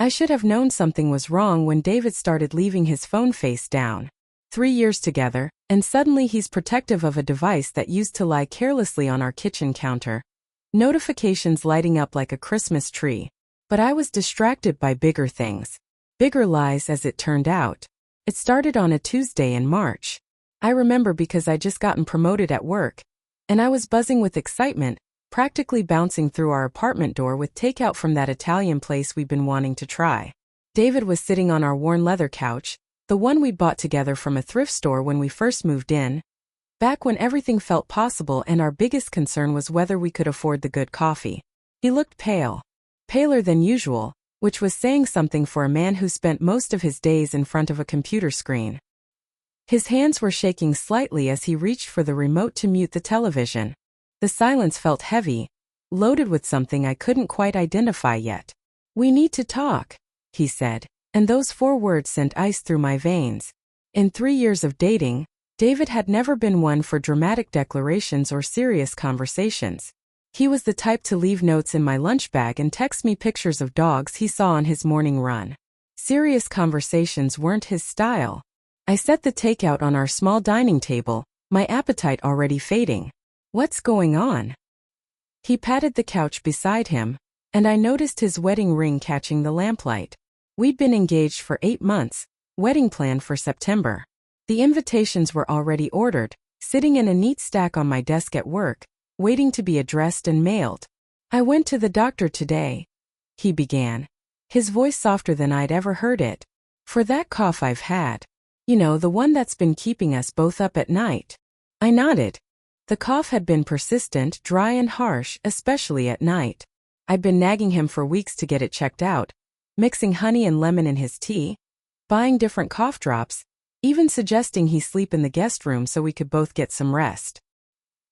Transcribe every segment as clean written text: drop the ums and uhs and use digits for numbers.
I should have known something was wrong when David started leaving his phone face down. 3 years together, and suddenly he's protective of a device that used to lie carelessly on our kitchen counter. Notifications lighting up like a Christmas tree. But I was distracted by bigger things. Bigger lies, as it turned out. It started on a Tuesday in March. I remember because I'd just gotten promoted at work, and I was buzzing with excitement, practically bouncing through our apartment door with takeout from that Italian place we'd been wanting to try. David was sitting on our worn leather couch, the one we'd bought together from a thrift store when we first moved in, back when everything felt possible and our biggest concern was whether we could afford the good coffee. He looked pale. Paler than usual, which was saying something for a man who spent most of his days in front of a computer screen. His hands were shaking slightly as he reached for the remote to mute the television. The silence felt heavy, loaded with something I couldn't quite identify yet. "We need to talk," he said, and those 4 words sent ice through my veins. In 3 years of dating, David had never been one for dramatic declarations or serious conversations. He was the type to leave notes in my lunch bag and text me pictures of dogs he saw on his morning run. Serious conversations weren't his style. I set the takeout on our small dining table, my appetite already fading. "What's going on?" He patted the couch beside him, and I noticed his wedding ring catching the lamplight. We'd been engaged for 8 months, wedding planned for September. The invitations were already ordered, sitting in a neat stack on my desk at work, waiting to be addressed and mailed. "I went to the doctor today," he began, his voice softer than I'd ever heard it. "For that cough I've had. You know, the one that's been keeping us both up at night." I nodded. The cough had been persistent, dry and harsh, especially at night. I'd been nagging him for weeks to get it checked out, mixing honey and lemon in his tea, buying different cough drops, even suggesting he sleep in the guest room so we could both get some rest.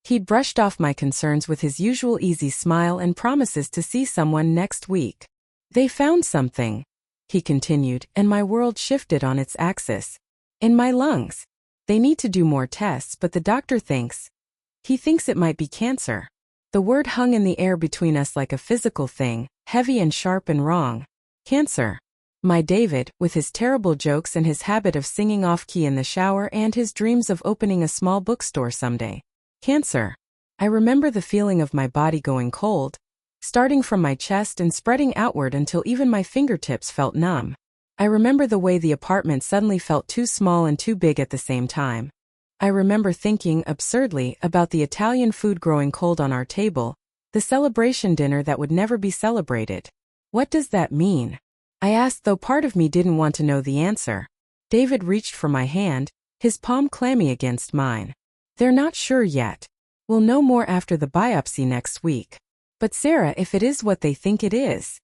He'd brushed off my concerns with his usual easy smile and promises to see someone next week. "They found something," he continued, and my world shifted on its axis. "In my lungs. They need to do more tests, but the doctor thinks it might be cancer." The word hung in the air between us like a physical thing, heavy and sharp and wrong. Cancer. My David, with his terrible jokes and his habit of singing off-key in the shower and his dreams of opening a small bookstore someday. Cancer. I remember the feeling of my body going cold, starting from my chest and spreading outward until even my fingertips felt numb. I remember the way the apartment suddenly felt too small and too big at the same time. I remember thinking, absurdly, about the Italian food growing cold on our table, the celebration dinner that would never be celebrated. "What does that mean?" I asked, though part of me didn't want to know the answer. David reached for my hand, his palm clammy against mine. "They're not sure yet. We'll know more after the biopsy next week." "But Sarah, if it is what they think it is."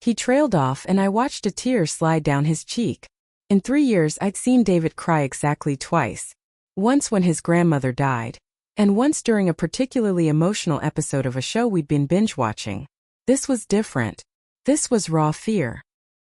He trailed off and I watched a tear slide down his cheek. In 3 years I'd seen David cry exactly twice. Once when his grandmother died, and once during a particularly emotional episode of a show we'd been binge-watching. This was different. This was raw fear.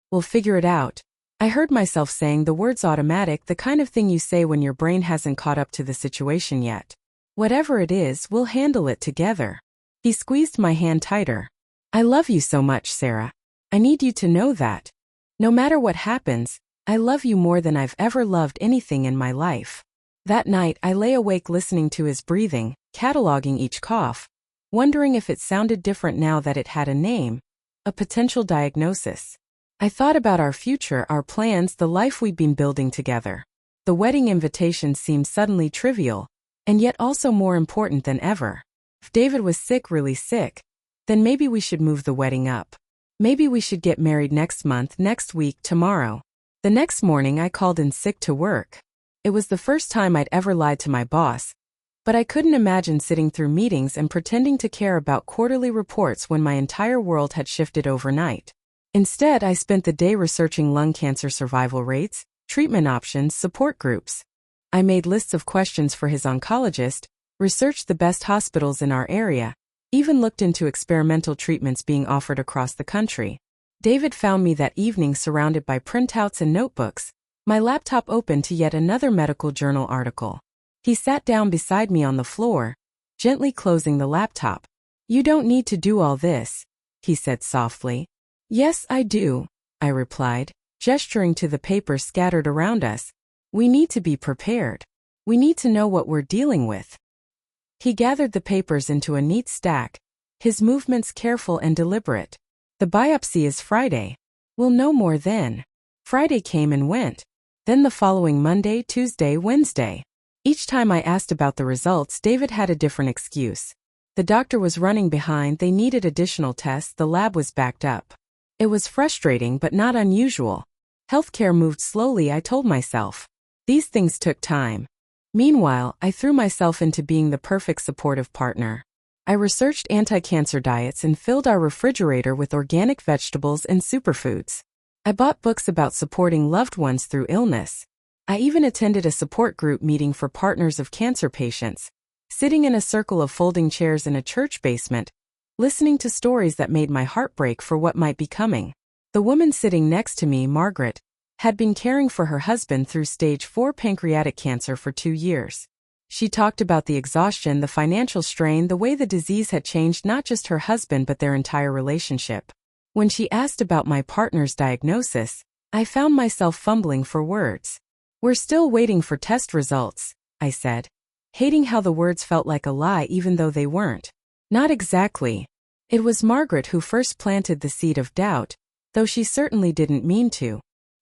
"We'll figure it out." I heard myself saying the words automatic, the kind of thing you say when your brain hasn't caught up to the situation yet. "Whatever it is, we'll handle it together." He squeezed my hand tighter. "I love you so much, Sarah. I need you to know that. No matter what happens, I love you more than I've ever loved anything in my life." That night I lay awake listening to his breathing, cataloging each cough, wondering if it sounded different now that it had a name, a potential diagnosis. I thought about our future, our plans, the life we'd been building together. The wedding invitation seemed suddenly trivial, and yet also more important than ever. If David was sick, really sick, then maybe we should move the wedding up. Maybe we should get married next month, next week, tomorrow. The next morning I called in sick to work. It was the first time I'd ever lied to my boss, but I couldn't imagine sitting through meetings and pretending to care about quarterly reports when my entire world had shifted overnight. Instead, I spent the day researching lung cancer survival rates, treatment options, support groups. I made lists of questions for his oncologist, researched the best hospitals in our area, even looked into experimental treatments being offered across the country. David found me that evening surrounded by printouts and notebooks, my laptop open to yet another medical journal article. He sat down beside me on the floor, gently closing the laptop. "You don't need to do all this," he said softly. "Yes, I do. I replied, gesturing to the papers scattered around us. We need to be prepared. We need to know what we're dealing with. He gathered the papers into a neat stack, his movements careful and deliberate. The biopsy is Friday. We'll know more then. Friday came and went. Then the following Monday, Tuesday, Wednesday. Each time I asked about the results, David had a different excuse. The doctor was running behind, they needed additional tests, the lab was backed up. It was frustrating but not unusual. Healthcare moved slowly, I told myself. These things took time. Meanwhile, I threw myself into being the perfect supportive partner. I researched anti-cancer diets and filled our refrigerator with organic vegetables and superfoods. I bought books about supporting loved ones through illness. I even attended a support group meeting for partners of cancer patients, sitting in a circle of folding chairs in a church basement, listening to stories that made my heart break for what might be coming. The woman sitting next to me, Margaret, had been caring for her husband through stage 4 pancreatic cancer for 2 years. She talked about the exhaustion, the financial strain, the way the disease had changed not just her husband but their entire relationship. When she asked about my partner's diagnosis, I found myself fumbling for words. We're still waiting for test results, I said, hating how the words felt like a lie even though they weren't. Not exactly. It was Margaret who first planted the seed of doubt, though she certainly didn't mean to.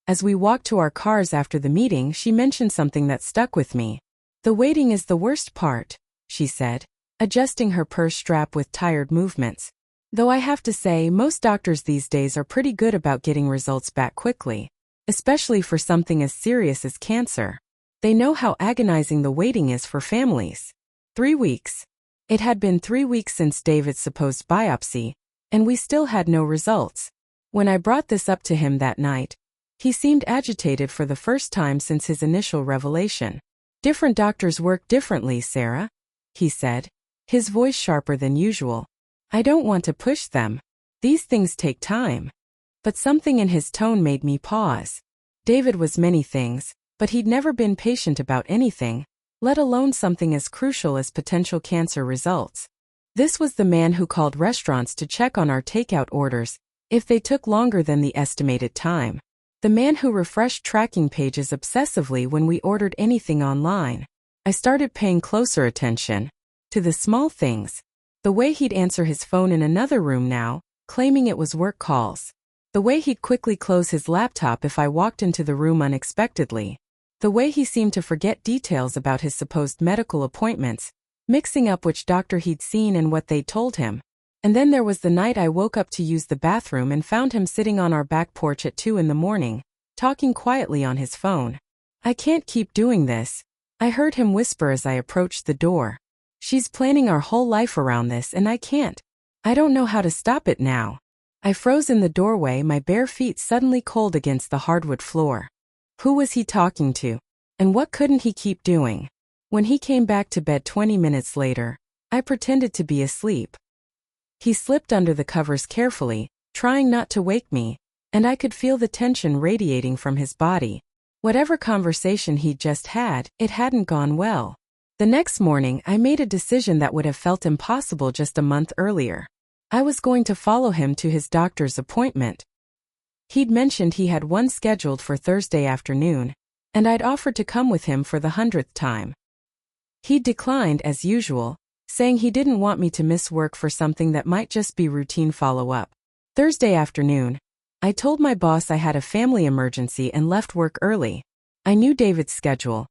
As we walked to our cars after the meeting, she mentioned something that stuck with me. The waiting is the worst part, she said, adjusting her purse strap with tired movements. Though I have to say, most doctors these days are pretty good about getting results back quickly, especially for something as serious as cancer. They know how agonizing the waiting is for families. 3 weeks. It had been 3 weeks since David's supposed biopsy, and we still had no results. When I brought this up to him that night, he seemed agitated for the first time since his initial revelation. Different doctors work differently, Sarah, he said, his voice sharper than usual. I don't want to push them. These things take time. But something in his tone made me pause. David was many things, but he'd never been patient about anything, let alone something as crucial as potential cancer results. This was the man who called restaurants to check on our takeout orders if they took longer than the estimated time. The man who refreshed tracking pages obsessively when we ordered anything online. I started paying closer attention to the small things. The way he'd answer his phone in another room now, claiming it was work calls. The way he'd quickly close his laptop if I walked into the room unexpectedly. The way he seemed to forget details about his supposed medical appointments, mixing up which doctor he'd seen and what they'd told him. And then there was the night I woke up to use the bathroom and found him sitting on our back porch at 2 a.m, talking quietly on his phone. I can't keep doing this, I heard him whisper as I approached the door. She's planning our whole life around this and I can't. I don't know how to stop it now. I froze in the doorway, my bare feet suddenly cold against the hardwood floor. Who was he talking to? And what couldn't he keep doing? When he came back to bed 20 minutes later, I pretended to be asleep. He slipped under the covers carefully, trying not to wake me, and I could feel the tension radiating from his body. Whatever conversation he'd just had, it hadn't gone well. The next morning, I made a decision that would have felt impossible just a month earlier. I was going to follow him to his doctor's appointment. He'd mentioned he had one scheduled for Thursday afternoon, and I'd offered to come with him for the 100th time. He'd declined as usual, saying he didn't want me to miss work for something that might just be routine follow-up. Thursday afternoon, I told my boss I had a family emergency and left work early. I knew David's schedule.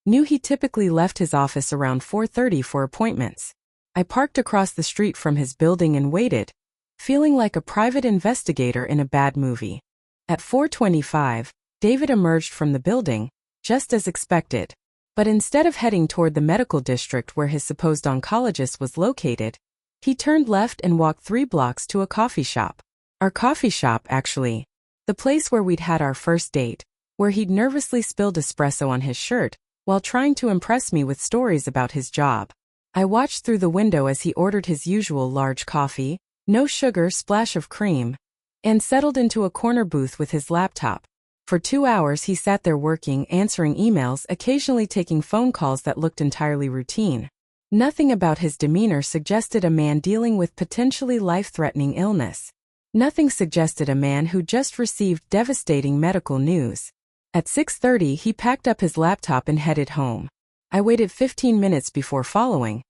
Knew he typically left his office around 4:30 for appointments. I parked across the street from his building and waited, feeling like a private investigator in a bad movie. At 4:25, David emerged from the building, just as expected. But instead of heading toward the medical district where his supposed oncologist was located, he turned left and walked 3 blocks to a coffee shop. Our coffee shop, actually. The place where we'd had our first date, where he'd nervously spilled espresso on his shirt while trying to impress me with stories about his job. I watched through the window as he ordered his usual large coffee, no sugar, splash of cream, and settled into a corner booth with his laptop. For 2 hours he sat there working, answering emails, occasionally taking phone calls that looked entirely routine. Nothing about his demeanor suggested a man dealing with potentially life-threatening illness. Nothing suggested a man who just received devastating medical news. At 6:30, he packed up his laptop and headed home. I waited 15 minutes before following,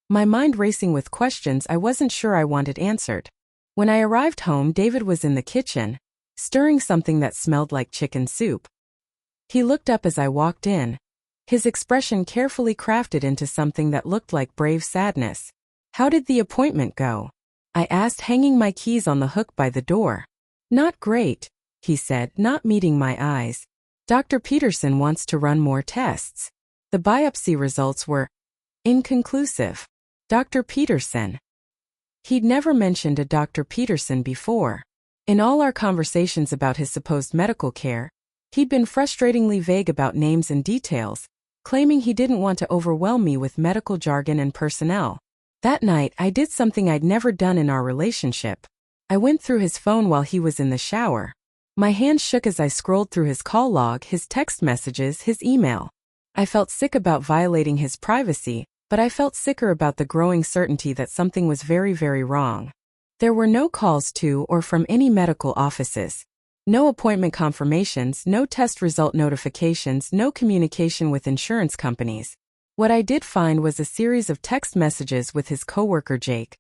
my mind racing with questions I wasn't sure I wanted answered. When I arrived home, David was in the kitchen, stirring something that smelled like chicken soup. He looked up as I walked in, his expression carefully crafted into something that looked like brave sadness. "How did the appointment go?" I asked, hanging my keys on the hook by the door. "Not great," he said, not meeting my eyes. "Dr. Peterson wants to run more tests. The biopsy results were inconclusive." Dr. Peterson. He'd never mentioned a Dr. Peterson before. In all our conversations about his supposed medical care, he'd been frustratingly vague about names and details, claiming he didn't want to overwhelm me with medical jargon and personnel. That night, I did something I'd never done in our relationship. I went through his phone while he was in the shower. My hands shook as I scrolled through his call log, his text messages, his email. I felt sick about violating his privacy, but I felt sicker about the growing certainty that something was very, very wrong. There were no calls to or from any medical offices. No appointment confirmations, no test result notifications, no communication with insurance companies. What I did find was a series of text messages with his coworker Jake.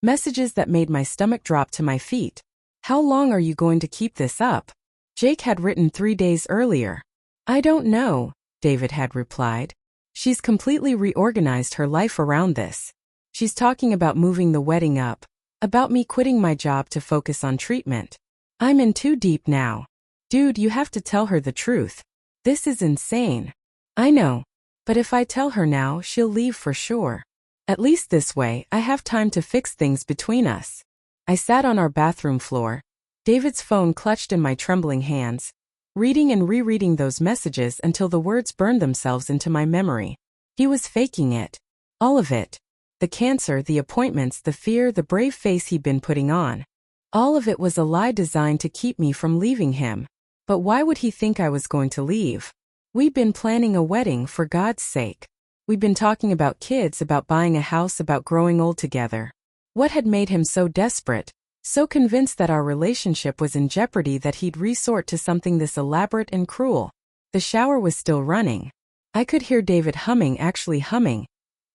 Messages that made my stomach drop to my feet. "How long are you going to keep this up?" Jake had written 3 days earlier. "I don't know," David had replied. "She's completely reorganized her life around this. She's talking about moving the wedding up, about me quitting my job to focus on treatment. I'm in too deep now. Dude, you have to tell her the truth. This is insane." "I know. But if I tell her now, she'll leave for sure. At least this way, I have time to fix things between us." I sat on our bathroom floor, David's phone clutched in my trembling hands, reading and rereading those messages until the words burned themselves into my memory. He was faking it. All of it. The cancer, the appointments, the fear, the brave face he'd been putting on. All of it was a lie designed to keep me from leaving him. But why would he think I was going to leave? We'd been planning a wedding, for God's sake. We'd been talking about kids, about buying a house, about growing old together. What had made him so desperate, so convinced that our relationship was in jeopardy that he'd resort to something this elaborate and cruel? The shower was still running. I could hear David humming, actually humming,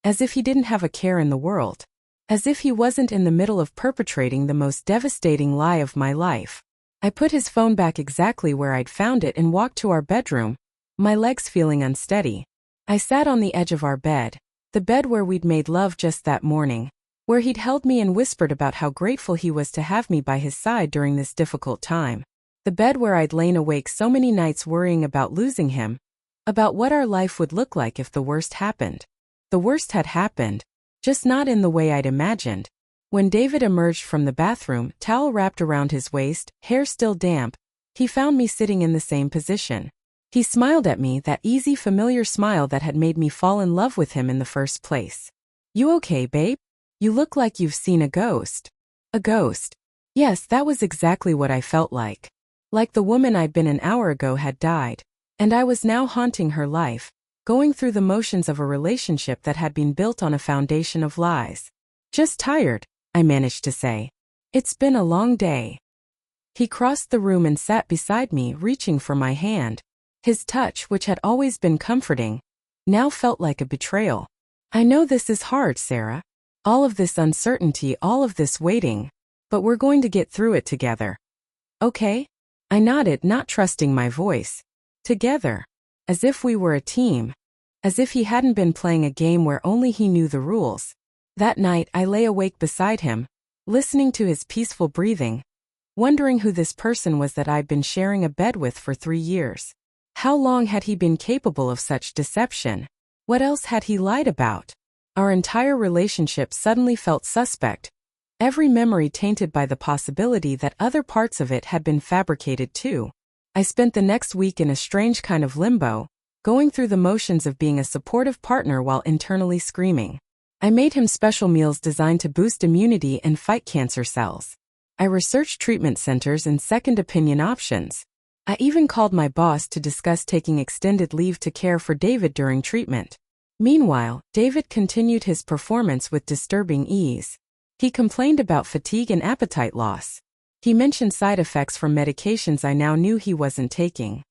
as if he didn't have a care in the world. As if he wasn't in the middle of perpetrating the most devastating lie of my life. I put his phone back exactly where I'd found it and walked to our bedroom, my legs feeling unsteady. I sat on the edge of our bed, the bed where we'd made love just that morning, where he'd held me and whispered about how grateful he was to have me by his side during this difficult time. The bed where I'd lain awake so many nights worrying about losing him, about what our life would look like if the worst happened. The worst had happened, just not in the way I'd imagined. When David emerged from the bathroom, towel wrapped around his waist, hair still damp, he found me sitting in the same position. He smiled at me, that easy, familiar smile that had made me fall in love with him in the first place. "You okay, babe? You look like you've seen a ghost." A ghost. Yes, that was exactly what I felt like. Like the woman I'd been an hour ago had died, and I was now haunting her life, going through the motions of a relationship that had been built on a foundation of lies. "Just tired," I managed to say. "It's been a long day." He crossed the room and sat beside me, reaching for my hand. His touch, which had always been comforting, now felt like a betrayal. "I know this is hard, Sarah. All of this uncertainty, all of this waiting. But we're going to get through it together. Okay?" I nodded, not trusting my voice. Together. As if we were a team. As if he hadn't been playing a game where only he knew the rules. That night, I lay awake beside him, listening to his peaceful breathing, wondering who this person was that I'd been sharing a bed with for 3 years. How long had he been capable of such deception? What else had he lied about? Our entire relationship suddenly felt suspect, every memory tainted by the possibility that other parts of it had been fabricated too. I spent the next week in a strange kind of limbo, going through the motions of being a supportive partner while internally screaming. I made him special meals designed to boost immunity and fight cancer cells. I researched treatment centers and second opinion options. I even called my boss to discuss taking extended leave to care for David during treatment. Meanwhile, David continued his performance with disturbing ease. He complained about fatigue and appetite loss. He mentioned side effects from medications I now knew he wasn't taking.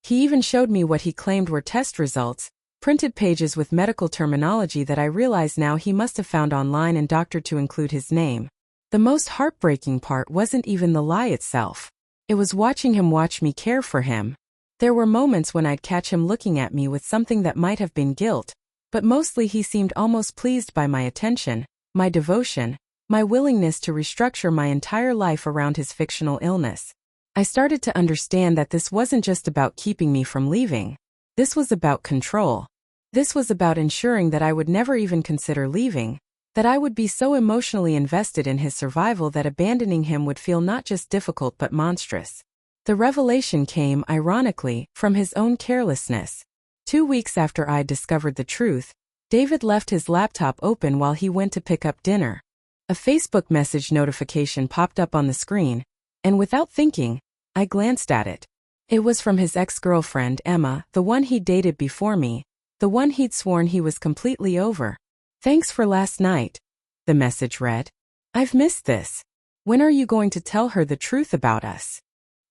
He even showed me what he claimed were test results, printed pages with medical terminology that I realize now he must have found online and doctored to include his name. The most heartbreaking part wasn't even the lie itself. It was watching him watch me care for him. There were moments when I'd catch him looking at me with something that might have been guilt, but mostly he seemed almost pleased by my attention, my devotion, my willingness to restructure my entire life around his fictional illness. I started to understand that this wasn't just about keeping me from leaving. This was about control. This was about ensuring that I would never even consider leaving, that I would be so emotionally invested in his survival that abandoning him would feel not just difficult but monstrous. The revelation came, ironically, from his own carelessness. 2 weeks after I'd discovered the truth, David left his laptop open while he went to pick up dinner. A Facebook message notification popped up on the screen, and without thinking, I glanced at it. It was from his ex-girlfriend, Emma, the one he'd dated before me, the one he'd sworn he was completely over. "Thanks for last night," the message read. "I've missed this. When are you going to tell her the truth about us?"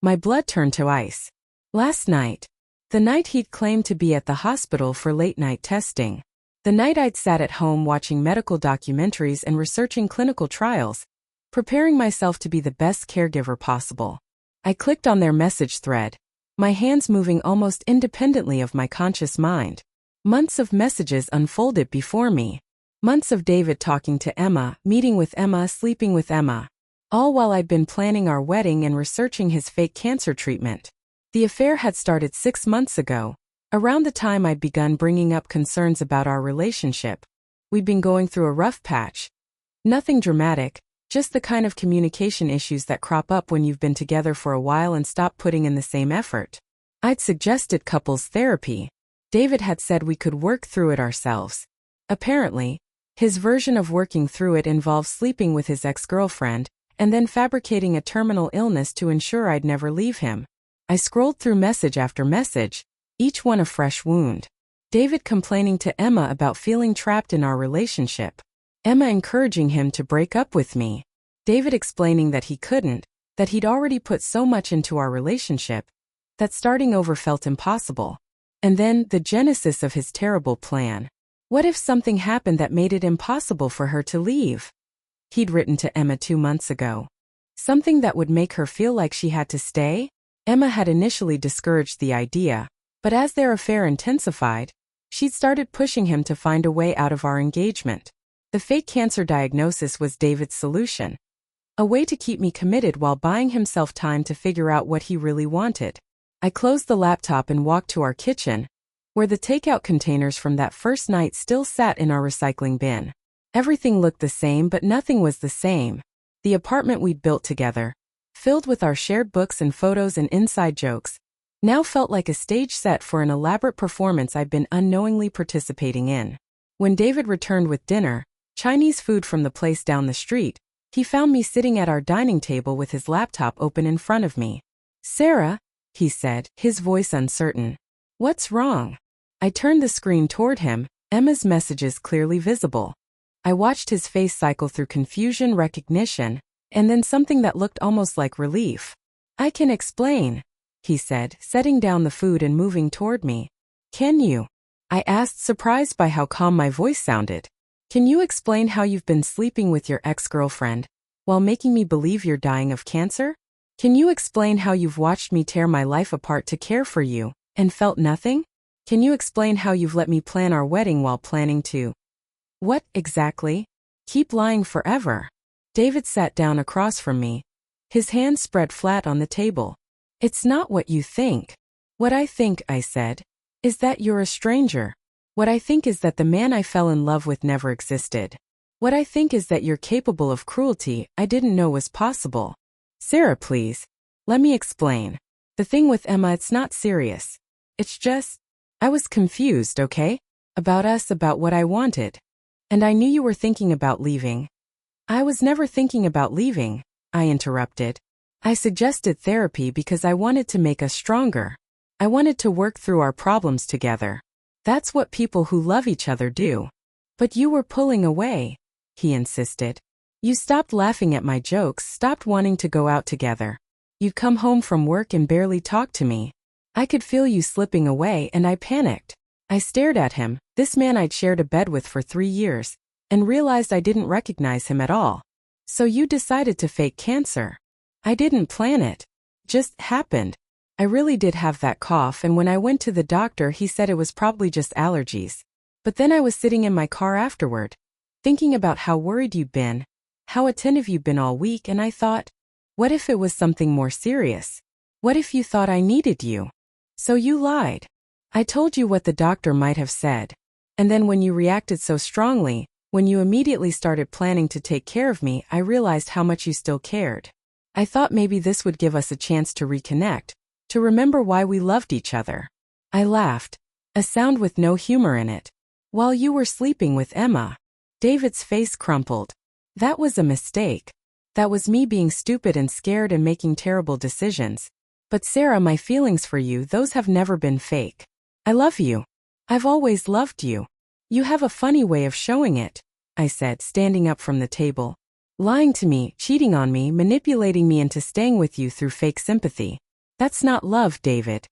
My blood turned to ice. Last night. The night he'd claimed to be at the hospital for late-night testing. The night I'd sat at home watching medical documentaries and researching clinical trials, preparing myself to be the best caregiver possible. I clicked on their message thread, my hands moving almost independently of my conscious mind. Months of messages unfolded before me. Months of David talking to Emma, meeting with Emma, sleeping with Emma. All while I'd been planning our wedding and researching his fake cancer treatment. The affair had started 6 months ago, around the time I'd begun bringing up concerns about our relationship. We'd been going through a rough patch. Nothing dramatic, just the kind of communication issues that crop up when you've been together for a while and stop putting in the same effort. I'd suggested couples therapy. David had said we could work through it ourselves. Apparently, his version of working through it involved sleeping with his ex-girlfriend, and then fabricating a terminal illness to ensure I'd never leave him. I scrolled through message after message, each one a fresh wound. David complaining to Emma about feeling trapped in our relationship. Emma encouraging him to break up with me. David explaining that he couldn't, that he'd already put so much into our relationship, that starting over felt impossible. And then, the genesis of his terrible plan. What if something happened that made it impossible for her to leave? He'd written to Emma 2 months ago. Something that would make her feel like she had to stay? Emma had initially discouraged the idea, but as their affair intensified, she'd started pushing him to find a way out of our engagement. The fake cancer diagnosis was David's solution. A way to keep me committed while buying himself time to figure out what he really wanted. I closed the laptop and walked to our kitchen, where the takeout containers from that first night still sat in our recycling bin. Everything looked the same, but nothing was the same. The apartment we'd built together, filled with our shared books and photos and inside jokes, now felt like a stage set for an elaborate performance I'd been unknowingly participating in. When David returned with dinner, Chinese food from the place down the street, he found me sitting at our dining table with his laptop open in front of me. "Sarah," he said, his voice uncertain. "What's wrong?" I turned the screen toward him, Emma's messages clearly visible. I watched his face cycle through confusion, recognition, and then something that looked almost like relief. "I can explain," he said, setting down the food and moving toward me. "Can you?" I asked, surprised by how calm my voice sounded. "Can you explain how you've been sleeping with your ex-girlfriend while making me believe you're dying of cancer? Can you explain how you've watched me tear my life apart to care for you and felt nothing? Can you explain how you've let me plan our wedding while planning to..." "What, exactly? Keep lying forever?" David sat down across from me, his hands spread flat on the table. "It's not what you think." "What I think," I said, "is that you're a stranger. What I think is that the man I fell in love with never existed. What I think is that you're capable of cruelty I didn't know was possible." "Sarah, please. Let me explain. The thing with Emma, it's not serious. It's just, I was confused, okay? About us, about what I wanted. And I knew you were thinking about leaving." "I was never thinking about leaving," I interrupted. "I suggested therapy because I wanted to make us stronger. I wanted to work through our problems together. That's what people who love each other do." "But you were pulling away," he insisted. You stopped laughing at my jokes, stopped wanting to go out together. You'd come home from work and barely talk to me. I could feel you slipping away and I panicked. I stared at him, this man I'd shared a bed with for 3 years, and realized I didn't recognize him at all. So you decided to fake cancer. I didn't plan it. Just happened. I really did have that cough, and when I went to the doctor he said it was probably just allergies. But then I was sitting in my car afterward, thinking about how worried you'd been, how attentive you'd been all week, and I thought, what if it was something more serious? What if you thought I needed you? So you lied. I told you what the doctor might have said. And then when you reacted so strongly, when you immediately started planning to take care of me, I realized how much you still cared. I thought maybe this would give us a chance to reconnect, to remember why we loved each other. I laughed, a sound with no humor in it. While you were sleeping with Emma. David's face crumpled. That was a mistake. That was me being stupid and scared and making terrible decisions. But Sarah, my feelings for you, those have never been fake. I love you. I've always loved you. You have a funny way of showing it, I said, standing up from the table. Lying to me, cheating on me, manipulating me into staying with you through fake sympathy. That's not love, David.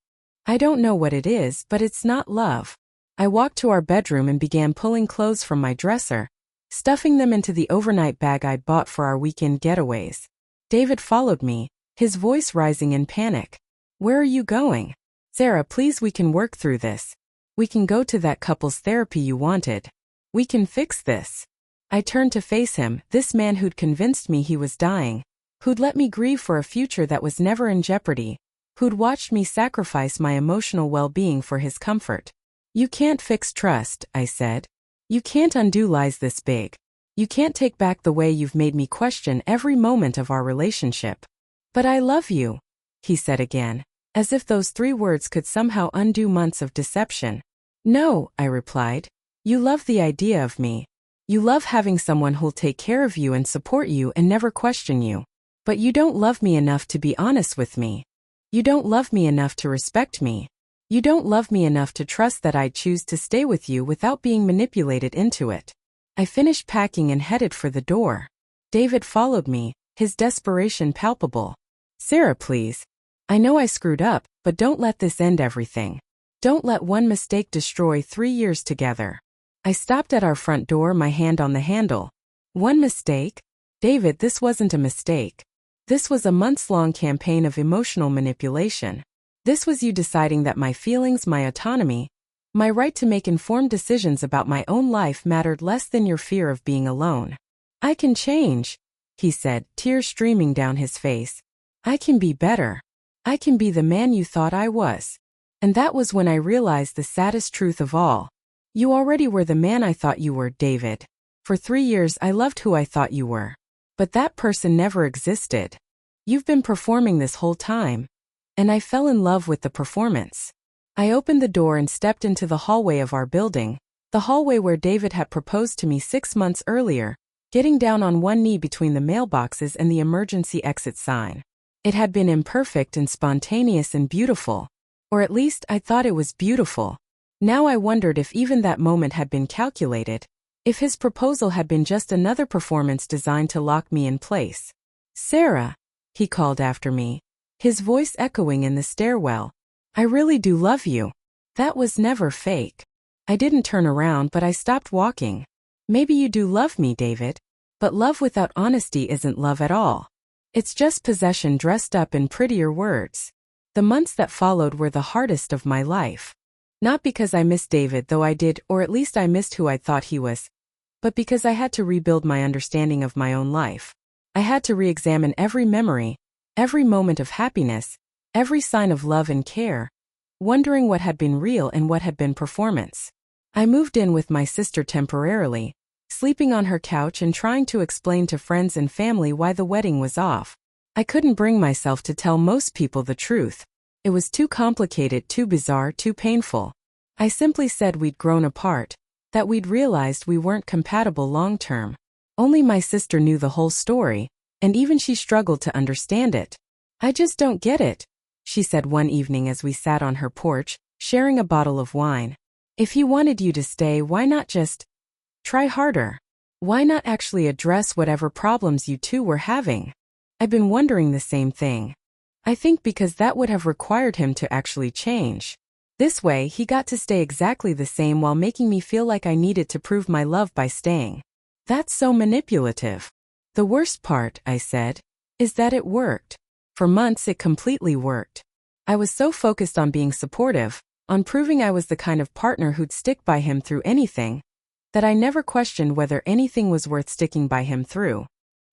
I don't know what it is, but it's not love. I walked to our bedroom and began pulling clothes from my dresser, stuffing them into the overnight bag I'd bought for our weekend getaways. David followed me, his voice rising in panic. Where are you going? Sarah, please, we can work through this. We can go to that couples therapy you wanted. We can fix this. I turned to face him, this man who'd convinced me he was dying, who'd let me grieve for a future that was never in jeopardy, who'd watched me sacrifice my emotional well-being for his comfort. You can't fix trust, I said. You can't undo lies this big. You can't take back the way you've made me question every moment of our relationship. But I love you, he said again, as if those 3 words could somehow undo months of deception. No, I replied. You love the idea of me. You love having someone who'll take care of you and support you and never question you. But you don't love me enough to be honest with me. You don't love me enough to respect me. You don't love me enough to trust that I'd choose to stay with you without being manipulated into it. I finished packing and headed for the door. David followed me, his desperation palpable. Sarah, please. I know I screwed up, but don't let this end everything. Don't let one mistake destroy 3 years together. I stopped at our front door, my hand on the handle. One mistake? David, this wasn't a mistake. This was a months-long campaign of emotional manipulation. This was you deciding that my feelings, my autonomy, my right to make informed decisions about my own life mattered less than your fear of being alone. I can change, he said, tears streaming down his face. I can be better. I can be the man you thought I was. And that was when I realized the saddest truth of all. You already were the man I thought you were, David. For 3 years I loved who I thought you were. But that person never existed. You've been performing this whole time. And I fell in love with the performance. I opened the door and stepped into the hallway of our building, the hallway where David had proposed to me 6 months earlier, getting down on one knee between the mailboxes and the emergency exit sign. It had been imperfect and spontaneous and beautiful. Or at least I thought it was beautiful. Now I wondered if even that moment had been calculated, if his proposal had been just another performance designed to lock me in place. Sarah, he called after me, his voice echoing in the stairwell. I really do love you. That was never fake. I didn't turn around, but I stopped walking. Maybe you do love me, David. But love without honesty isn't love at all. It's just possession dressed up in prettier words. The months that followed were the hardest of my life. Not because I missed David, though I did, or at least I missed who I thought he was, but because I had to rebuild my understanding of my own life. I had to re-examine every memory, every moment of happiness, every sign of love and care, wondering what had been real and what had been performance. I moved in with my sister temporarily, sleeping on her couch and trying to explain to friends and family why the wedding was off. I couldn't bring myself to tell most people the truth. It was too complicated, too bizarre, too painful. I simply said we'd grown apart, that we'd realized we weren't compatible long-term. Only my sister knew the whole story, and even she struggled to understand it. I just don't get it, she said one evening as we sat on her porch, sharing a bottle of wine. If he wanted you to stay, why not just try harder? Why not actually address whatever problems you two were having? I've been wondering the same thing. I think because that would have required him to actually change. This way, he got to stay exactly the same while making me feel like I needed to prove my love by staying. That's so manipulative. The worst part, I said, is that it worked. For months it completely worked. I was so focused on being supportive, on proving I was the kind of partner who'd stick by him through anything, that I never questioned whether anything was worth sticking by him through.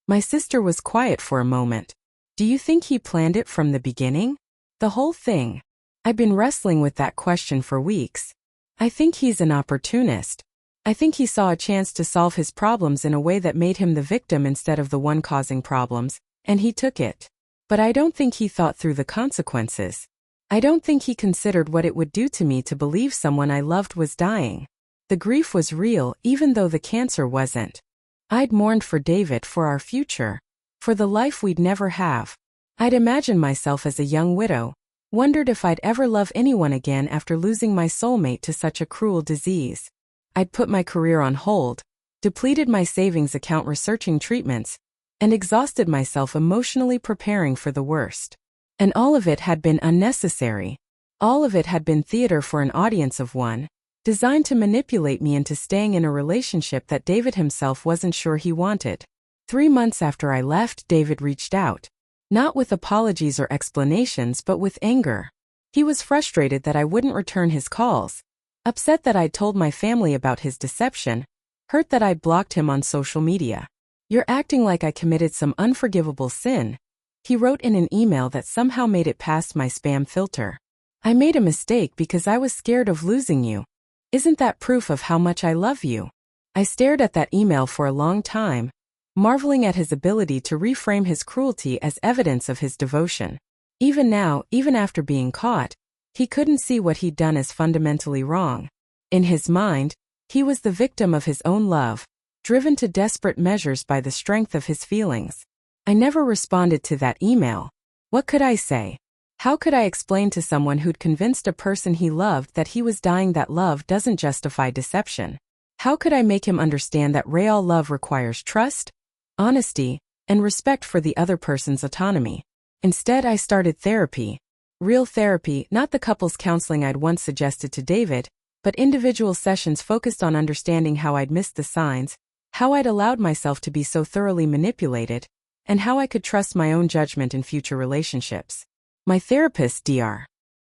My sister was quiet for a moment. Do you think he planned it from the beginning? The whole thing? I've been wrestling with that question for weeks. I think he's an opportunist. I think he saw a chance to solve his problems in a way that made him the victim instead of the one causing problems, and he took it. But I don't think he thought through the consequences. I don't think he considered what it would do to me to believe someone I loved was dying. The grief was real, even though the cancer wasn't. I'd mourned for David, for our future, for the life we'd never have. I'd imagined myself as a young widow, wondered if I'd ever love anyone again after losing my soulmate to such a cruel disease. I'd put my career on hold, depleted my savings account researching treatments, and exhausted myself emotionally preparing for the worst. And all of it had been unnecessary. All of it had been theater for an audience of one, designed to manipulate me into staying in a relationship that David himself wasn't sure he wanted. 3 months after I left, David reached out. Not with apologies or explanations, but with anger. He was frustrated that I wouldn't return his calls, upset that I'd told my family about his deception, hurt that I'd blocked him on social media. You're acting like I committed some unforgivable sin, he wrote in an email that somehow made it past my spam filter. I made a mistake because I was scared of losing you. Isn't that proof of how much I love you? I stared at that email for a long time, marveling at his ability to reframe his cruelty as evidence of his devotion. Even now, even after being caught, he couldn't see what he'd done as fundamentally wrong. In his mind, he was the victim of his own love, driven to desperate measures by the strength of his feelings. I never responded to that email. What could I say? How could I explain to someone who'd convinced a person he loved that he was dying that love doesn't justify deception? How could I make him understand that real love requires trust, honesty, and respect for the other person's autonomy? Instead, I started therapy. Real therapy, not the couples counseling I'd once suggested to David, but individual sessions focused on understanding how I'd missed the signs, how I'd allowed myself to be so thoroughly manipulated, and how I could trust my own judgment in future relationships. My therapist, Dr.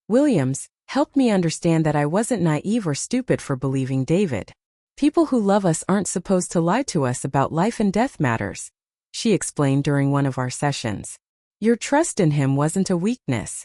Williams, helped me understand that I wasn't naive or stupid for believing David. People who love us aren't supposed to lie to us about life and death matters, she explained during one of our sessions. Your trust in him wasn't a weakness.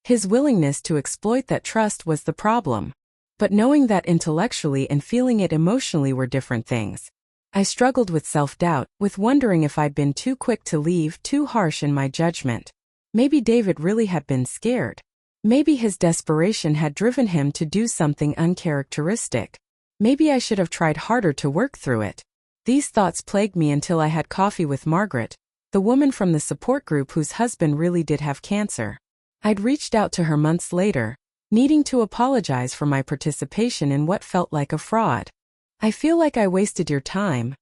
His willingness to exploit that trust was the problem. But knowing that intellectually and feeling it emotionally were different things. I struggled with self-doubt, with wondering if I'd been too quick to leave, too harsh in my judgment. Maybe David really had been scared. Maybe his desperation had driven him to do something uncharacteristic. Maybe I should have tried harder to work through it. These thoughts plagued me until I had coffee with Margaret, the woman from the support group whose husband really did have cancer. I'd reached out to her months later, needing to apologize for my participation in what felt like a fraud. I feel like I wasted your time,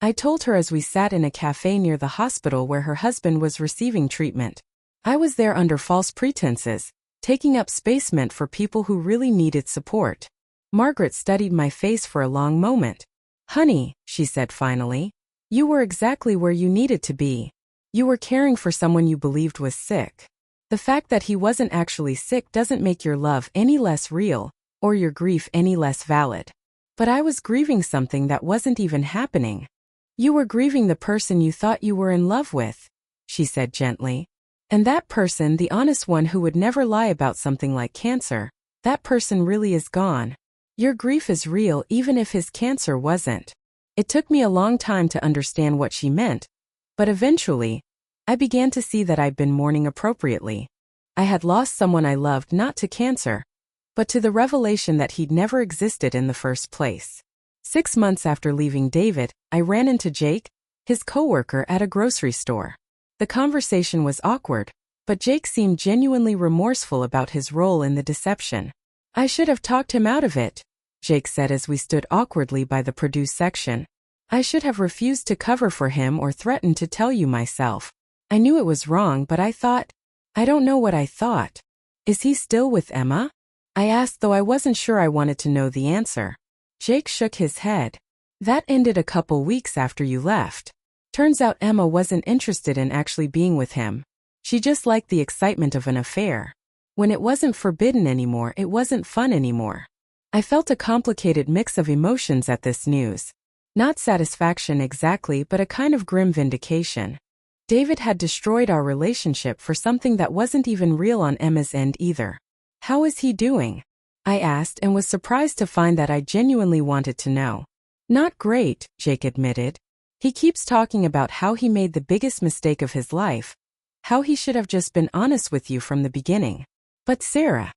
I told her as we sat in a cafe near the hospital where her husband was receiving treatment. I was there under false pretenses, taking up space meant for people who really needed support. Margaret studied my face for a long moment. Honey, she said finally, you were exactly where you needed to be. You were caring for someone you believed was sick. The fact that he wasn't actually sick doesn't make your love any less real, or your grief any less valid. But I was grieving something that wasn't even happening. You were grieving the person you thought you were in love with, she said gently. And that person, the honest one who would never lie about something like cancer, that person really is gone. Your grief is real even if his cancer wasn't. It took me a long time to understand what she meant, but eventually, I began to see that I'd been mourning appropriately. I had lost someone I loved not to cancer, but to the revelation that he'd never existed in the first place. 6 months after leaving David, I ran into Jake, his coworker, at a grocery store. The conversation was awkward, but Jake seemed genuinely remorseful about his role in the deception. I should have talked him out of it, Jake said as we stood awkwardly by the produce section. I should have refused to cover for him or threatened to tell you myself. I knew it was wrong, but I don't know what I thought. Is he still with Emma? I asked, though I wasn't sure I wanted to know the answer. Jake shook his head. That ended a couple weeks after you left. Turns out Emma wasn't interested in actually being with him. She just liked the excitement of an affair. When it wasn't forbidden anymore, it wasn't fun anymore. I felt a complicated mix of emotions at this news. Not satisfaction exactly, but a kind of grim vindication. David had destroyed our relationship for something that wasn't even real on Emma's end either. How is he doing? I asked and was surprised to find that I genuinely wanted to know. Not great, Jake admitted. He keeps talking about how he made the biggest mistake of his life, how he should have just been honest with you from the beginning. But Sarah.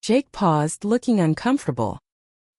Jake paused, looking uncomfortable.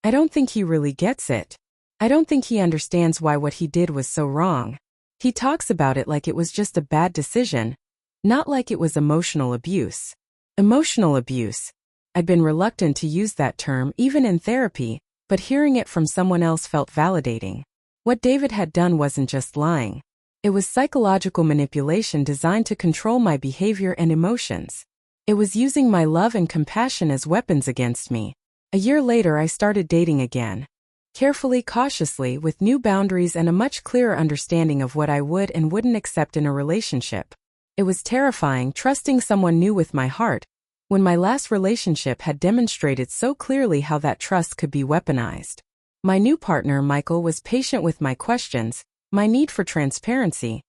I don't think he really gets it. I don't think he understands why what he did was so wrong. He talks about it like it was just a bad decision, not like it was emotional abuse. Emotional abuse. I'd been reluctant to use that term even in therapy, but hearing it from someone else felt validating. What David had done wasn't just lying. It was psychological manipulation designed to control my behavior and emotions. It was using my love and compassion as weapons against me. A year later, I started dating again. Carefully, cautiously, with new boundaries and a much clearer understanding of what I would and wouldn't accept in a relationship. It was terrifying trusting someone new with my heart, when my last relationship had demonstrated so clearly how that trust could be weaponized. My new partner, Michael, was patient with my questions, my need for transparency,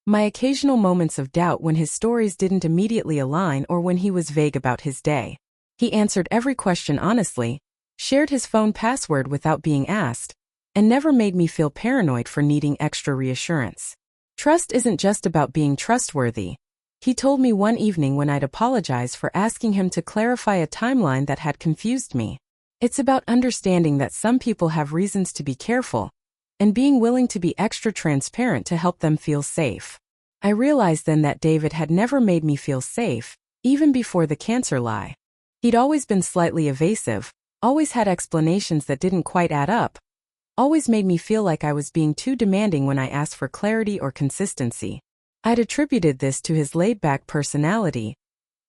my occasional moments of doubt when his stories didn't immediately align or when he was vague about his day. He answered every question honestly, shared his phone password without being asked, and never made me feel paranoid for needing extra reassurance. Trust isn't just about being trustworthy. He told me one evening when I'd apologize for asking him to clarify a timeline that had confused me. It's about understanding that some people have reasons to be careful, and being willing to be extra transparent to help them feel safe. I realized then that David had never made me feel safe, even before the cancer lie. He'd always been slightly evasive, always had explanations that didn't quite add up, always made me feel like I was being too demanding when I asked for clarity or consistency. I'd attributed this to his laid-back personality,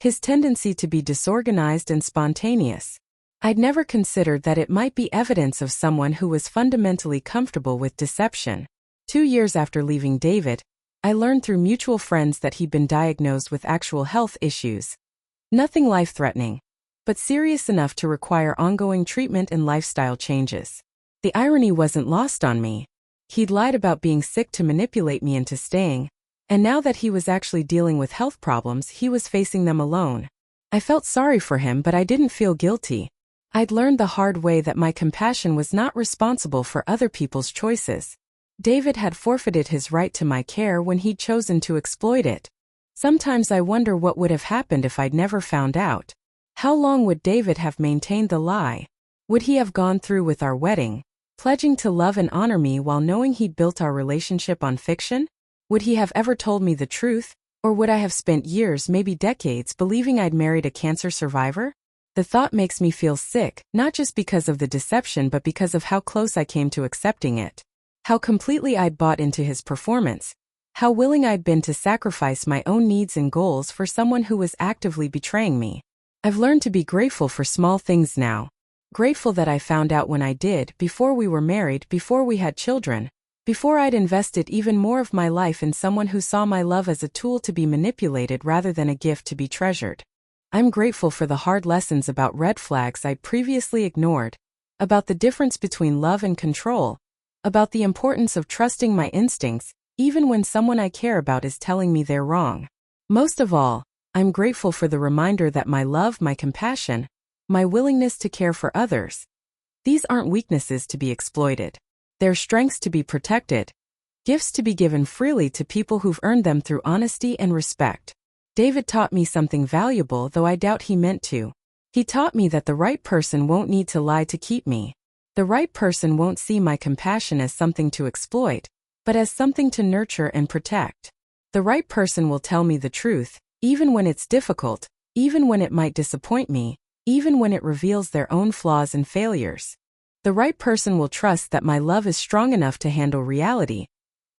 his tendency to be disorganized and spontaneous. I'd never considered that it might be evidence of someone who was fundamentally comfortable with deception. 2 years after leaving David, I learned through mutual friends that he'd been diagnosed with actual health issues. Nothing life-threatening, but serious enough to require ongoing treatment and lifestyle changes. The irony wasn't lost on me. He'd lied about being sick to manipulate me into staying, and now that he was actually dealing with health problems, he was facing them alone. I felt sorry for him, but I didn't feel guilty. I'd learned the hard way that my compassion was not responsible for other people's choices. David had forfeited his right to my care when he'd chosen to exploit it. Sometimes I wonder what would have happened if I'd never found out. How long would David have maintained the lie? Would he have gone through with our wedding, pledging to love and honor me while knowing he'd built our relationship on fiction? Would he have ever told me the truth, or would I have spent years, maybe decades, believing I'd married a cancer survivor? The thought makes me feel sick, not just because of the deception but because of how close I came to accepting it. How completely I'd bought into his performance. How willing I'd been to sacrifice my own needs and goals for someone who was actively betraying me. I've learned to be grateful for small things now. Grateful that I found out when I did, before we were married, before we had children, before I'd invested even more of my life in someone who saw my love as a tool to be manipulated rather than a gift to be treasured. I'm grateful for the hard lessons about red flags I'd previously ignored, about the difference between love and control, about the importance of trusting my instincts, even when someone I care about is telling me they're wrong. Most of all, I'm grateful for the reminder that my love, my compassion, my willingness to care for others, these aren't weaknesses to be exploited. They're strengths to be protected, gifts to be given freely to people who've earned them through honesty and respect. David taught me something valuable, though I doubt he meant to. He taught me that the right person won't need to lie to keep me. The right person won't see my compassion as something to exploit, but as something to nurture and protect. The right person will tell me the truth, even when it's difficult, even when it might disappoint me, even when it reveals their own flaws and failures. The right person will trust that my love is strong enough to handle reality,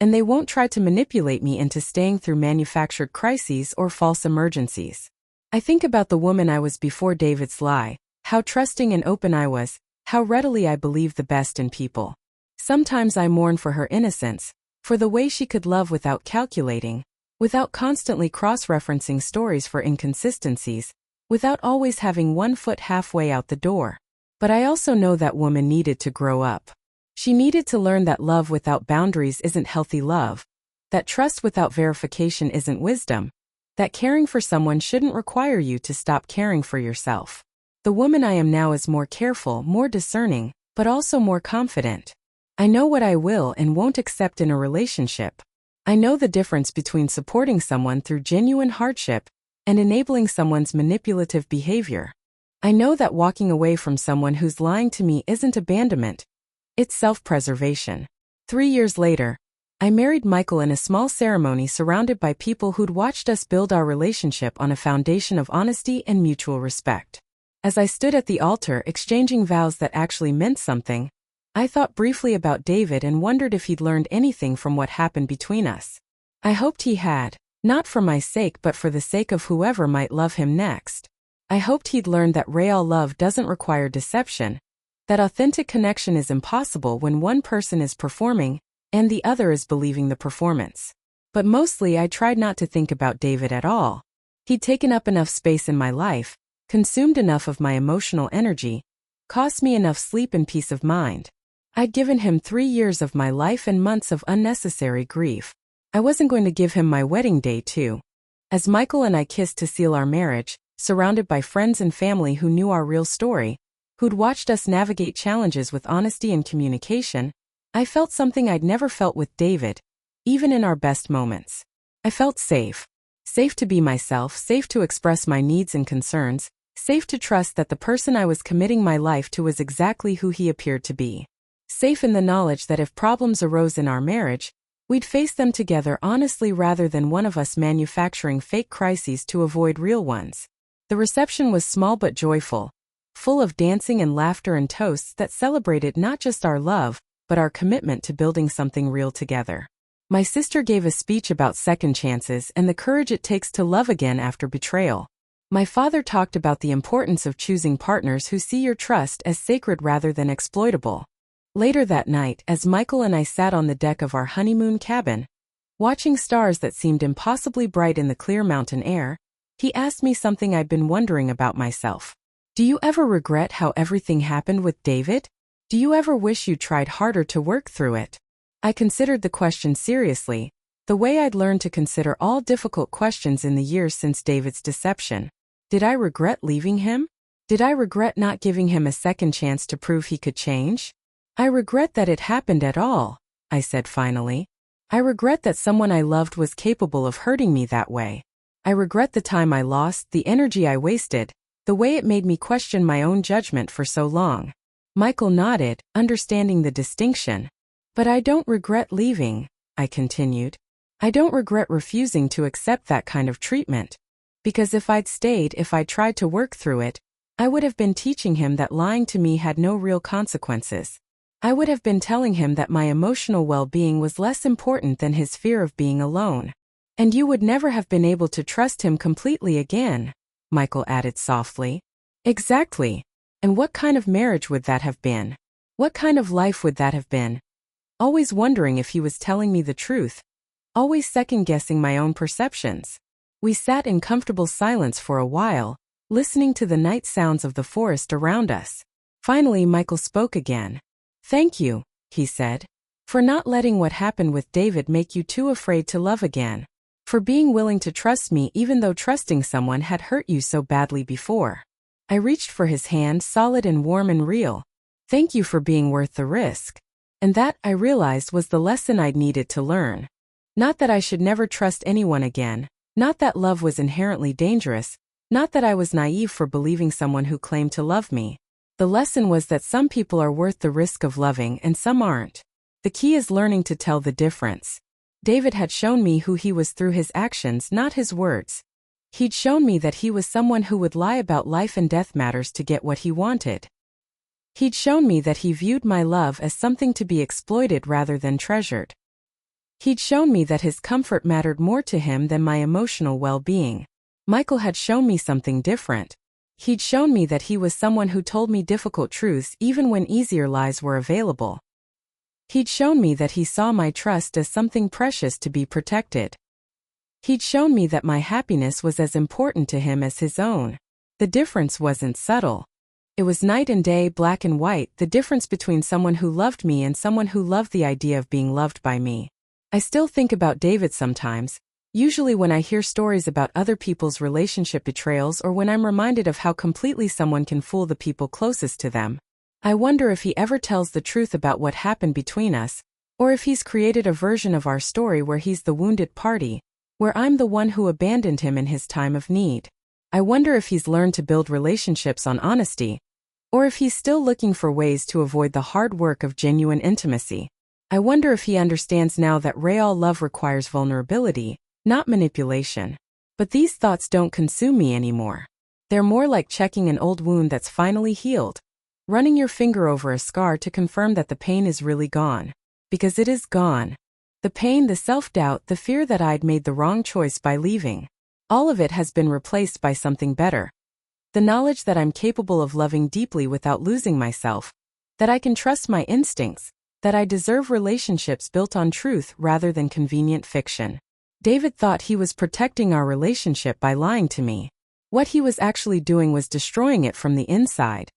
and they won't try to manipulate me into staying through manufactured crises or false emergencies. I think about the woman I was before David's lie, how trusting and open I was, how readily I believed the best in people. Sometimes I mourn for her innocence, for the way she could love without calculating, without constantly cross-referencing stories for inconsistencies, without always having one foot halfway out the door. But I also know that woman needed to grow up. She needed to learn that love without boundaries isn't healthy love, that trust without verification isn't wisdom, that caring for someone shouldn't require you to stop caring for yourself. The woman I am now is more careful, more discerning, but also more confident. I know what I will and won't accept in a relationship. I know the difference between supporting someone through genuine hardship and enabling someone's manipulative behavior. I know that walking away from someone who's lying to me isn't abandonment, it's self-preservation. 3 years later, I married Michael in a small ceremony surrounded by people who'd watched us build our relationship on a foundation of honesty and mutual respect. As I stood at the altar exchanging vows that actually meant something, I thought briefly about David and wondered if he'd learned anything from what happened between us. I hoped he had, not for my sake but for the sake of whoever might love him next. I hoped he'd learned that real love doesn't require deception, that authentic connection is impossible when one person is performing and the other is believing the performance. But mostly I tried not to think about David at all. He'd taken up enough space in my life, consumed enough of my emotional energy, cost me enough sleep and peace of mind. I'd given him 3 years of my life and months of unnecessary grief. I wasn't going to give him my wedding day too. As Michael and I kissed to seal our marriage, surrounded by friends and family who knew our real story, who'd watched us navigate challenges with honesty and communication, I felt something I'd never felt with David, even in our best moments. I felt safe. Safe to be myself, safe to express my needs and concerns, safe to trust that the person I was committing my life to was exactly who he appeared to be. Safe in the knowledge that if problems arose in our marriage, we'd face them together honestly rather than one of us manufacturing fake crises to avoid real ones. The reception was small but joyful, full of dancing and laughter and toasts that celebrated not just our love, but our commitment to building something real together. My sister gave a speech about second chances and the courage it takes to love again after betrayal. My father talked about the importance of choosing partners who see your trust as sacred rather than exploitable. Later that night, as Michael and I sat on the deck of our honeymoon cabin, watching stars that seemed impossibly bright in the clear mountain air, he asked me something I'd been wondering about myself. Do you ever regret how everything happened with David? Do you ever wish you tried harder to work through it? I considered the question seriously, the way I'd learned to consider all difficult questions in the years since David's deception. Did I regret leaving him? Did I regret not giving him a second chance to prove he could change? I regret that it happened at all, I said finally. I regret that someone I loved was capable of hurting me that way. I regret the time I lost, the energy I wasted, the way it made me question my own judgment for so long. Michael nodded, understanding the distinction. But I don't regret leaving, I continued. I don't regret refusing to accept that kind of treatment. Because if I'd stayed, if I tried to work through it, I would have been teaching him that lying to me had no real consequences. I would have been telling him that my emotional well-being was less important than his fear of being alone. And you would never have been able to trust him completely again, Michael added softly. Exactly. And what kind of marriage would that have been? What kind of life would that have been? Always wondering if he was telling me the truth, always second-guessing my own perceptions. We sat in comfortable silence for a while, listening to the night sounds of the forest around us. Finally, Michael spoke again. Thank you, he said, for not letting what happened with David make you too afraid to love again. For being willing to trust me even though trusting someone had hurt you so badly before. I reached for his hand, solid and warm and real. Thank you for being worth the risk. And that, I realized, was the lesson I'd needed to learn. Not that I should never trust anyone again, not that love was inherently dangerous, not that I was naive for believing someone who claimed to love me. The lesson was that some people are worth the risk of loving and some aren't. The key is learning to tell the difference. David had shown me who he was through his actions, not his words. He'd shown me that he was someone who would lie about life and death matters to get what he wanted. He'd shown me that he viewed my love as something to be exploited rather than treasured. He'd shown me that his comfort mattered more to him than my emotional well-being. Michael had shown me something different. He'd shown me that he was someone who told me difficult truths even when easier lies were available. He'd shown me that he saw my trust as something precious to be protected. He'd shown me that my happiness was as important to him as his own. The difference wasn't subtle. It was night and day, black and white, the difference between someone who loved me and someone who loved the idea of being loved by me. I still think about David sometimes, usually when I hear stories about other people's relationship betrayals or when I'm reminded of how completely someone can fool the people closest to them. I wonder if he ever tells the truth about what happened between us, or if he's created a version of our story where he's the wounded party, where I'm the one who abandoned him in his time of need. I wonder if he's learned to build relationships on honesty, or if he's still looking for ways to avoid the hard work of genuine intimacy. I wonder if he understands now that real love requires vulnerability, not manipulation. But these thoughts don't consume me anymore. They're more like checking an old wound that's finally healed, running your finger over a scar to confirm that the pain is really gone. Because it is gone. The pain, the self-doubt, the fear that I'd made the wrong choice by leaving. All of it has been replaced by something better. The knowledge that I'm capable of loving deeply without losing myself, that I can trust my instincts, that I deserve relationships built on truth rather than convenient fiction. David thought he was protecting our relationship by lying to me. What he was actually doing was destroying it from the inside,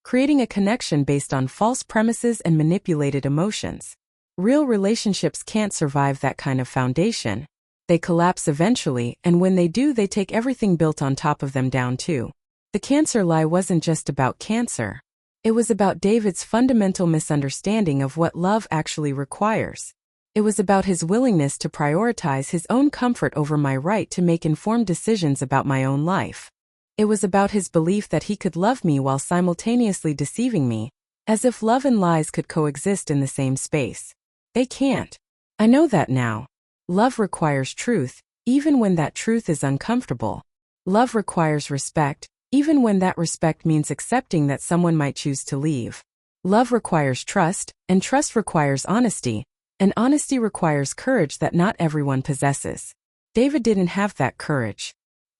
creating a connection based on false premises and manipulated emotions. Real relationships can't survive that kind of foundation. They collapse eventually, and when they do, they take everything built on top of them down too. The cancer lie wasn't just about cancer. It was about David's fundamental misunderstanding of what love actually requires. It was about his willingness to prioritize his own comfort over my right to make informed decisions about my own life. It was about his belief that he could love me while simultaneously deceiving me, as if love and lies could coexist in the same space. They can't. I know that now. Love requires truth, even when that truth is uncomfortable. Love requires respect, even when that respect means accepting that someone might choose to leave. Love requires trust, and trust requires honesty, and honesty requires courage that not everyone possesses. David didn't have that courage.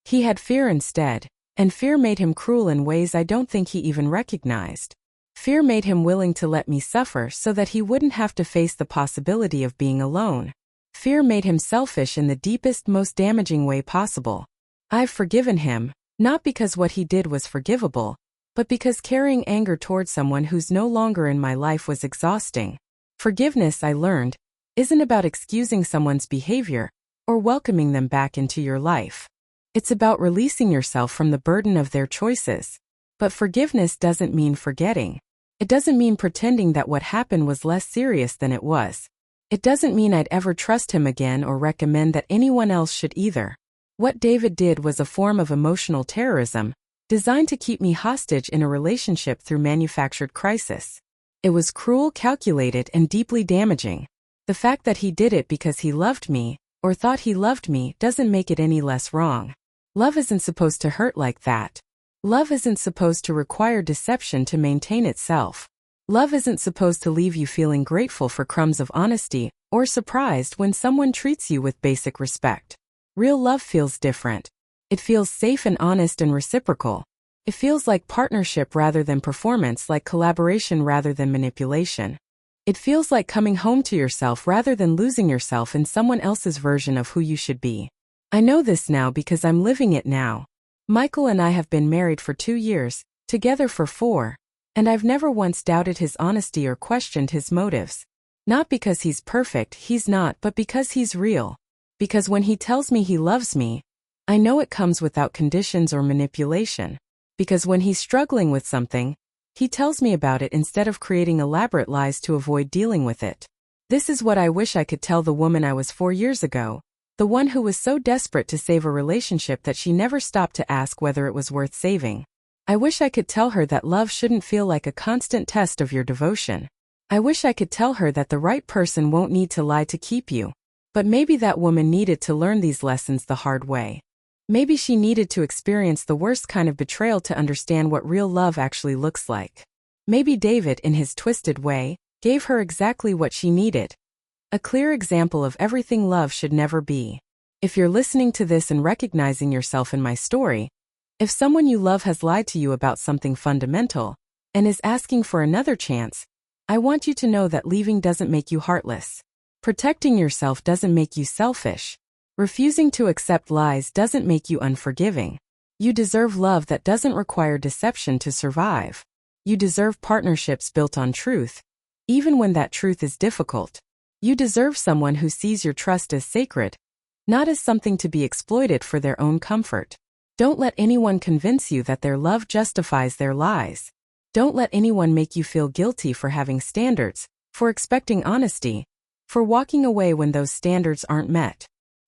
He had fear instead, and fear made him cruel in ways I don't think he even recognized. Fear made him willing to let me suffer so that he wouldn't have to face the possibility of being alone. Fear made him selfish in the deepest, most damaging way possible. I've forgiven him, not because what he did was forgivable, but because carrying anger toward someone who's no longer in my life was exhausting. Forgiveness, I learned, isn't about excusing someone's behavior or welcoming them back into your life. It's about releasing yourself from the burden of their choices. But forgiveness doesn't mean forgetting. It doesn't mean pretending that what happened was less serious than it was. It doesn't mean I'd ever trust him again or recommend that anyone else should either. What David did was a form of emotional terrorism, designed to keep me hostage in a relationship through manufactured crisis. It was cruel, calculated, and deeply damaging. The fact that he did it because he loved me, or thought he loved me, doesn't make it any less wrong. Love isn't supposed to hurt like that. Love isn't supposed to require deception to maintain itself. Love isn't supposed to leave you feeling grateful for crumbs of honesty, or surprised when someone treats you with basic respect. Real love feels different. It feels safe and honest and reciprocal. It feels like partnership rather than performance, like collaboration rather than manipulation. It feels like coming home to yourself rather than losing yourself in someone else's version of who you should be. I know this now because I'm living it now. Michael and I have been married for 2 years, together for 4, and I've never once doubted his honesty or questioned his motives. Not because he's perfect, he's not, but because he's real. Because when he tells me he loves me, I know it comes without conditions or manipulation. Because when he's struggling with something, he tells me about it instead of creating elaborate lies to avoid dealing with it. This is what I wish I could tell the woman I was 4 years ago, the one who was so desperate to save a relationship that she never stopped to ask whether it was worth saving. I wish I could tell her that love shouldn't feel like a constant test of your devotion. I wish I could tell her that the right person won't need to lie to keep you. But maybe that woman needed to learn these lessons the hard way. Maybe she needed to experience the worst kind of betrayal to understand what real love actually looks like. Maybe David, in his twisted way, gave her exactly what she needed. A clear example of everything love should never be. If you're listening to this and recognizing yourself in my story, if someone you love has lied to you about something fundamental and is asking for another chance, I want you to know that leaving doesn't make you heartless. Protecting yourself doesn't make you selfish. Refusing to accept lies doesn't make you unforgiving. You deserve love that doesn't require deception to survive. You deserve partnerships built on truth, even when that truth is difficult. You deserve someone who sees your trust as sacred, not as something to be exploited for their own comfort. Don't let anyone convince you that their love justifies their lies. Don't let anyone make you feel guilty for having standards, for expecting honesty, for walking away when those standards aren't met.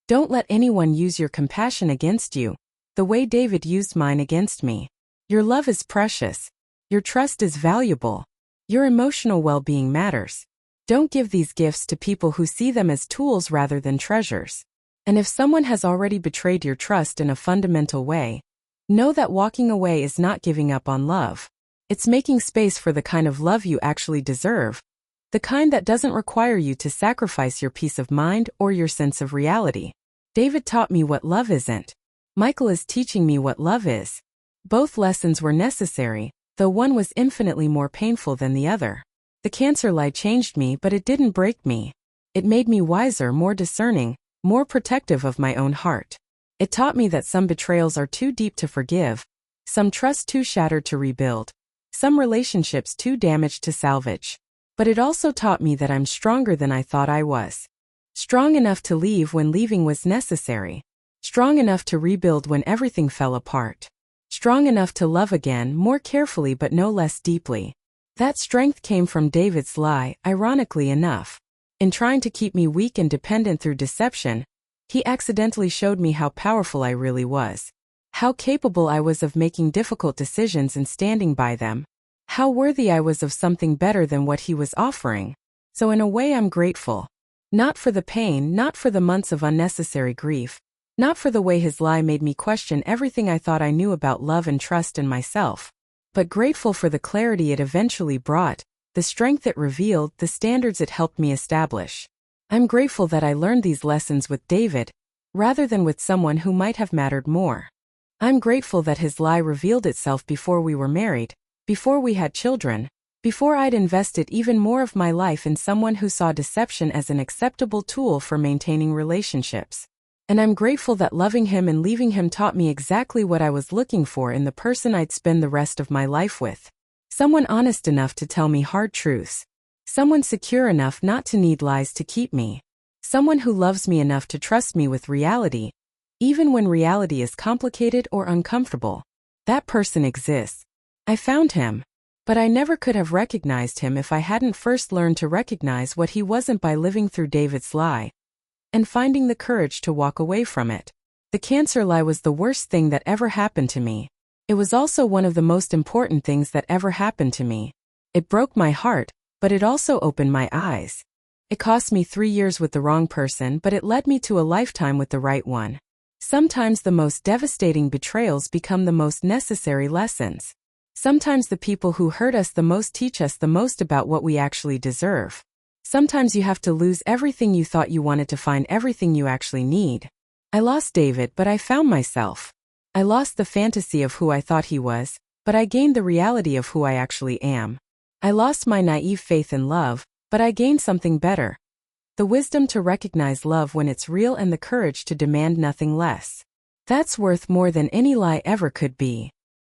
Don't let anyone use your compassion against you, the way David used mine against me. Your love is precious. Your trust is valuable. Your emotional well-being matters. Don't give these gifts to people who see them as tools rather than treasures. And if someone has already betrayed your trust in a fundamental way, know that walking away is not giving up on love. It's making space for the kind of love you actually deserve, the kind that doesn't require you to sacrifice your peace of mind or your sense of reality. David taught me what love isn't. Michael is teaching me what love is. Both lessons were necessary, though one was infinitely more painful than the other. The cancer lie changed me, but it didn't break me. It made me wiser, more discerning, more protective of my own heart. It taught me that some betrayals are too deep to forgive, some trust too shattered to rebuild, some relationships too damaged to salvage. But it also taught me that I'm stronger than I thought I was. Strong enough to leave when leaving was necessary. Strong enough to rebuild when everything fell apart. Strong enough to love again, more carefully but no less deeply. That strength came from David's lie, ironically enough. In trying to keep me weak and dependent through deception, he accidentally showed me how powerful I really was. How capable I was of making difficult decisions and standing by them. How worthy I was of something better than what he was offering. So in a way I'm grateful. Not for the pain, not for the months of unnecessary grief, not for the way his lie made me question everything I thought I knew about love and trust in myself, but grateful for the clarity it eventually brought, the strength it revealed, the standards it helped me establish. I'm grateful that I learned these lessons with David, rather than with someone who might have mattered more. I'm grateful that his lie revealed itself before we were married, before we had children, before I'd invested even more of my life in someone who saw deception as an acceptable tool for maintaining relationships. And I'm grateful that loving him and leaving him taught me exactly what I was looking for in the person I'd spend the rest of my life with. Someone honest enough to tell me hard truths. Someone secure enough not to need lies to keep me. Someone who loves me enough to trust me with reality, even when reality is complicated or uncomfortable. That person exists. I found him. But I never could have recognized him if I hadn't first learned to recognize what he wasn't by living through David's lie and finding the courage to walk away from it. The cancer lie was the worst thing that ever happened to me. It was also one of the most important things that ever happened to me. It broke my heart, but it also opened my eyes. It cost me 3 years with the wrong person, but it led me to a lifetime with the right one. Sometimes the most devastating betrayals become the most necessary lessons. Sometimes the people who hurt us the most teach us the most about what we actually deserve. Sometimes you have to lose everything you thought you wanted to find everything you actually need. I lost David, but I found myself. I lost the fantasy of who I thought he was, but I gained the reality of who I actually am. I lost my naive faith in love, but I gained something better. The wisdom to recognize love when it's real and the courage to demand nothing less. That's worth more than any lie ever could be.